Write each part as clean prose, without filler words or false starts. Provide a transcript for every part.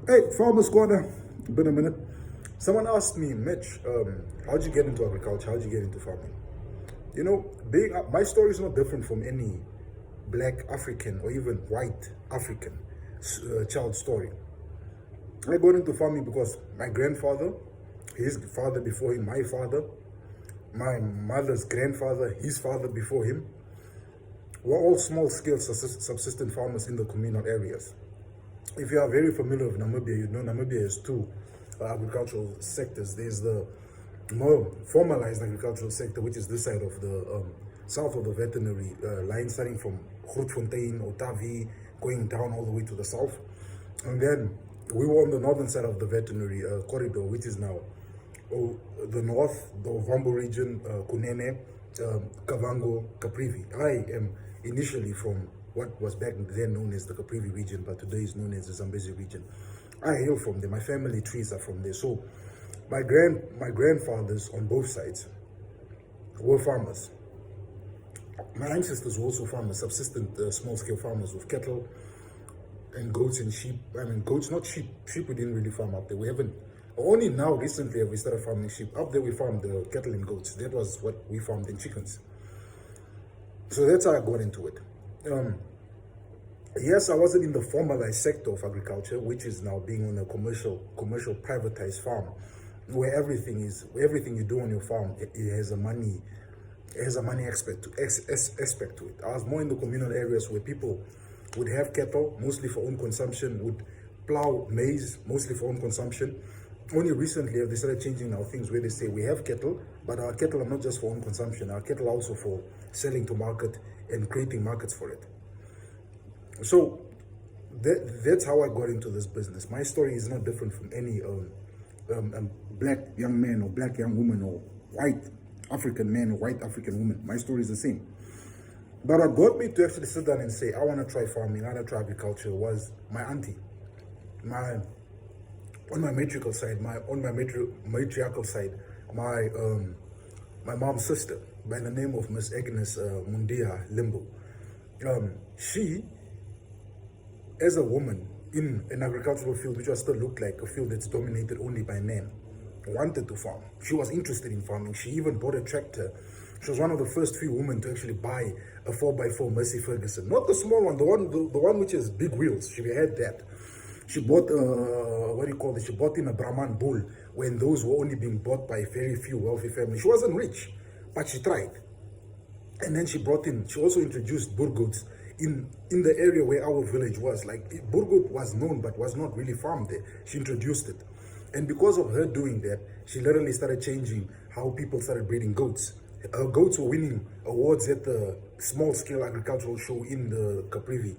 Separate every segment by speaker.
Speaker 1: Hey, Farmer Squad, been a minute. Someone asked me, Mitch, how'd you get into agriculture? How'd you get into farming? You know, my story is not different from any black African or even white African child story. I got into farming because my grandfather, his father before him, my father, my mother's grandfather, his father before him, were all small-scale subsistence farmers in the communal areas. If you are very familiar with Namibia, you know Namibia has two agricultural sectors. There's the more formalized agricultural sector, which is this side of the south of the veterinary line, starting from Grootfontein, Otavi, going down all the way to the south. And then we were on the northern side of the veterinary corridor, which is now the north, the Ovambo region, Kunene, Kavango, Caprivi. I am initially from what was back then known as the Caprivi region, but today is known as the Zambezi region. I hail from there. My family trees are from there. So my grandfathers on both sides were farmers. My ancestors were also farmers, subsistent small-scale farmers with cattle and goats and sheep. I mean, goats, not sheep. Sheep we didn't really farm up there. We haven't. Only now, recently, have we started farming sheep. Up there, we farmed cattle and goats. That was what we farmed, and chickens. So that's how I got into it. Yes, I wasn't in the formalized sector of agriculture, which is now being on a commercial privatized farm, where everything you do on your farm, it has a money aspect to it. I was more in the communal areas where people would have cattle, mostly for own consumption, would plow maize, mostly for own consumption. Only recently have they started changing now things where they say we have cattle, but our cattle are not just for own consumption. Our cattle are also for selling to market and creating markets for it. So that's how I got into this business. My story is not different from any black young man or black young woman or white African man or white African woman. My story is the same. But what got me to actually sit down and say, I want to try farming, I want to try agriculture, was my auntie. On my matriarchal side, my mom's sister, by the name of Miss Agnes Mundia Limbo. She, as a woman in an agricultural field, which still looked like a field that's dominated only by men, wanted to farm. She was interested in farming. She even bought a tractor. She was one of the first few women to actually buy a 4x4 Mercy Ferguson. Not the small one, the one which has big wheels. She had that. She bought, she bought in a Brahman bull when those were only being bought by very few wealthy families. She wasn't rich, but she tried. And then she also introduced burgoats in the area where our village was. Like, burgoat was known, but was not really farmed there. She introduced it. And because of her doing that, she literally started changing how people started breeding goats. Her goats were winning awards at the small-scale agricultural show in the Caprivi,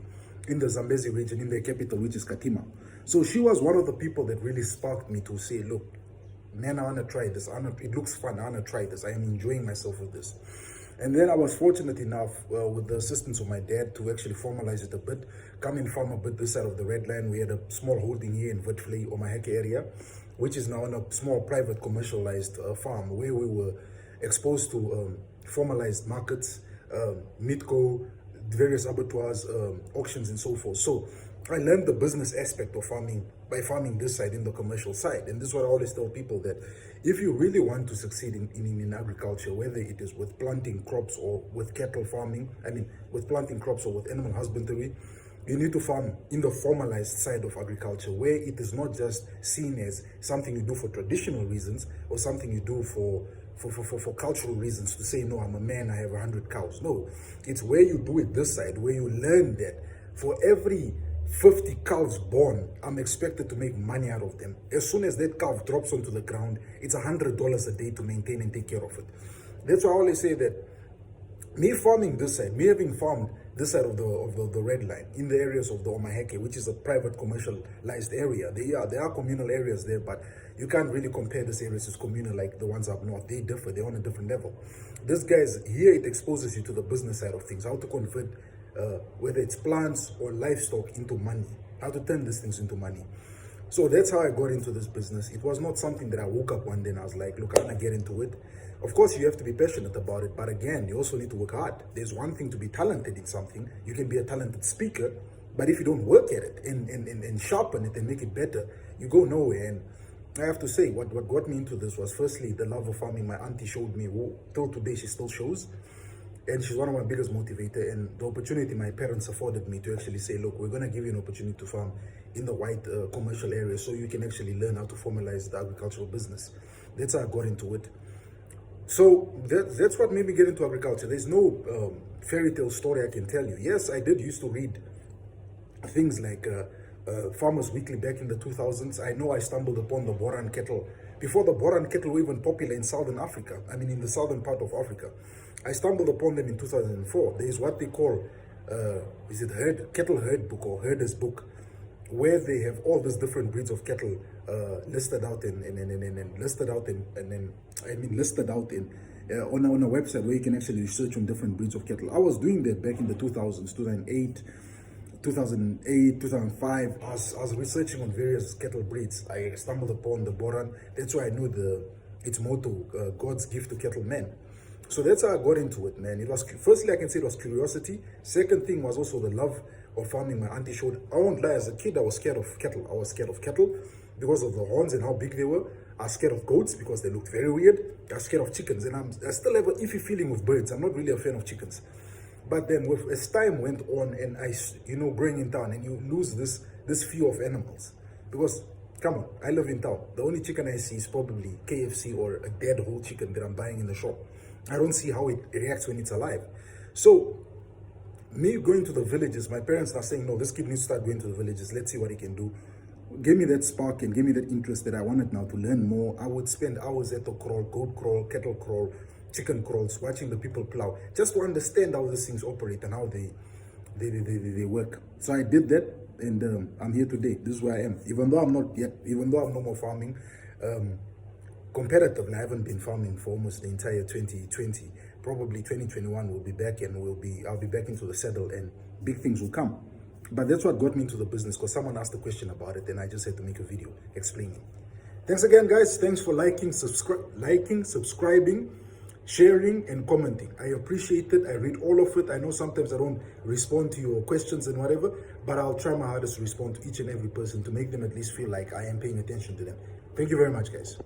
Speaker 1: in the Zambezi region, in their capital, which is Katima. So she was one of the people that really sparked me to say, look, man, I want to try this. It looks fun. I want to try this. I am enjoying myself with this. And then I was fortunate enough, with the assistance of my dad, to actually formalize it a bit, come and farm a bit this side of the Red Line. We had a small holding here in Witfley, Omaheke area, which is now on a small private commercialized farm where we were exposed to formalized markets, Mitco, various abattoirs, auctions and so forth. So I learned the business aspect of farming by farming this side in the commercial side. And this is what I always tell people, that if you really want to succeed in agriculture, whether it is with planting crops or with cattle farming, with planting crops or with animal husbandry, you need to farm in the formalized side of agriculture, where it is not just seen as something you do for traditional reasons or something you do for cultural reasons, to say, no, I'm a man, I have 100 cows. No, it's where you do it this side, where you learn that for every 50 cows born, I'm expected to make money out of them. As soon as that cow drops onto the ground, it's $100 a day to maintain and take care of it. That's why I always say that me farming this side, me having farmed this side of the Red Line, in the areas of the Omaheke, which is a private commercialized area. There are communal areas there, but you can't really compare these areas as communal like the ones up north. They differ, they're on a different level. This guys, here it exposes you to the business side of things, how to convert whether it's plants or livestock into money, how to turn these things into money. So that's how I got into this business. It was not something that I woke up one day and I was like, look, I'm gonna get into it. Of course, you have to be passionate about it, but again, you also need to work hard. There's one thing to be talented in something. You can be a talented speaker, But if you don't work at it and sharpen it and make it better, you go nowhere. And I have to say, what got me into this was firstly the love of farming. My auntie showed me, till today she still shows. And she's one of my biggest motivators. And the opportunity my parents afforded me to actually say, look, we're going to give you an opportunity to farm in the white commercial area so you can actually learn how to formalize the agricultural business. That's how I got into it. So that's what made me get into agriculture. There's no fairy tale story I can tell you. Yes, I did used to read things like Farmers Weekly back in the 2000s. I know I stumbled upon the Boran cattle before the Boran cattle were even popular in Southern Africa. I mean, in the southern part of Africa. I stumbled upon them in 2004. There is what they call, is it cattle herd book or herder's book, where they have all these different breeds of cattle listed out on a website where you can actually research on different breeds of cattle. I was doing that back in the 2000s, 2005. I was researching on various cattle breeds. I stumbled upon the Boran. That's why I knew its motto, God's gift to cattle men. So that's how I got into it, man. It was, firstly, I can say it was curiosity. Second thing was also the love of farming. My auntie showed. I won't lie, as a kid, I was scared of cattle. I was scared of cattle because of the horns and how big they were. I was scared of goats because they looked very weird. I was scared of chickens, and I still have an iffy feeling with birds. I'm not really a fan of chickens. But then as time went on and I, growing in town, and you lose this fear of animals. Because, come on, I live in town. The only chicken I see is probably KFC or a dead whole chicken that I'm buying in the shop. I don't see how it reacts when it's alive. So, me going to the villages, my parents are saying, no, this kid needs to start going to the villages. Let's see what he can do. Gave me that spark and gave me that interest that I wanted now to learn more. I would spend hours at the kraal, goat kraal, cattle kraal, chicken krawls, watching the people plow, just to understand how these things operate and how they work. So I did that, and I'm here today. This is where I am. Even though I'm no more farming, comparatively, I haven't been farming for almost the entire 2020. Probably 2021 we'll be back, and I'll be back into the saddle, and big things will come. But that's what got me into the business, because someone asked a question about it, and I just had to make a video explaining. Thanks again, guys. Thanks for liking, subscribing, sharing, and commenting. I appreciate it. I read all of it. I know sometimes I don't respond to your questions and whatever, but I'll try my hardest to respond to each and every person to make them at least feel like I am paying attention to them. Thank you very much, guys.